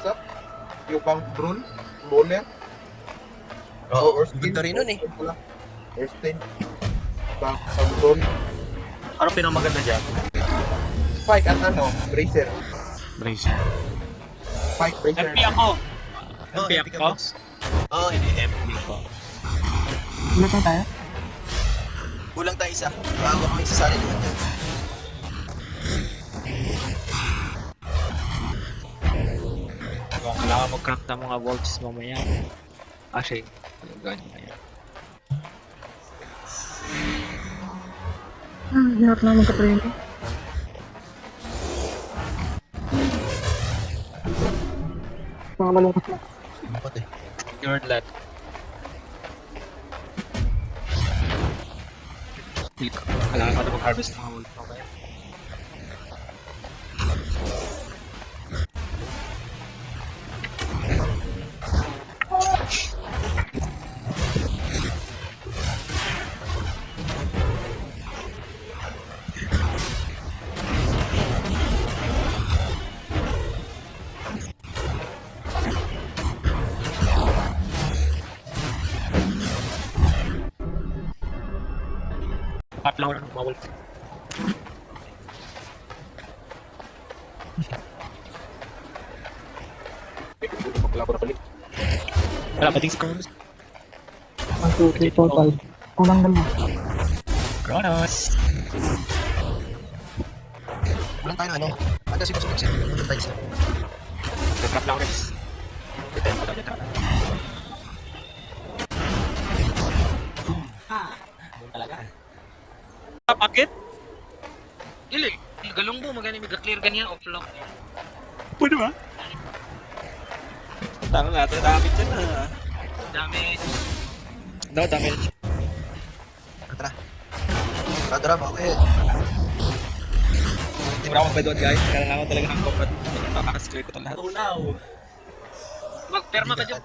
isa. Yung pang drone, bowler. Oo, ganda rin nun eh. Earthstain. Pang drone. Ano pinamaganda dyan? Spike at ano, bracer. Bracer. Spike, bracer. MP ako! Oo, MP epic ako? box. Oo, MP ko. Ulit na tayo? Kulang tayo isa. Bago kami sasali naman yan. Kailangan mag-crack ng mga volts mamaya. Actually, ganyan na yan. Hirap na magka-training. Mga malungkot na. Bakit eh? You're left. Kailangan ka na mag-harvest ng mga volts mamaya. Pat lang ako ng mga volts. Wala pa ding scrolls. 1, 2, 3, 4, 5. Kulang dalawa. Kronos! Kulang tayo na ano. Pagka si Cosmic Set, kulang tayo isa. Nag-trap lang guys. Pretend ko daw niya trap. Talaga. Bakit? Dili, galong mo magani mag-clear ganyan off-lock. Pwede ba? Tama natin, damage dyan na. Damage. No damage. Tara. Tara, bakit? Hindi mo na ako magpwede guys. Kailangan ko talaga ng combat. Pakakasclear ko ito lahat. Magperma ka dyan.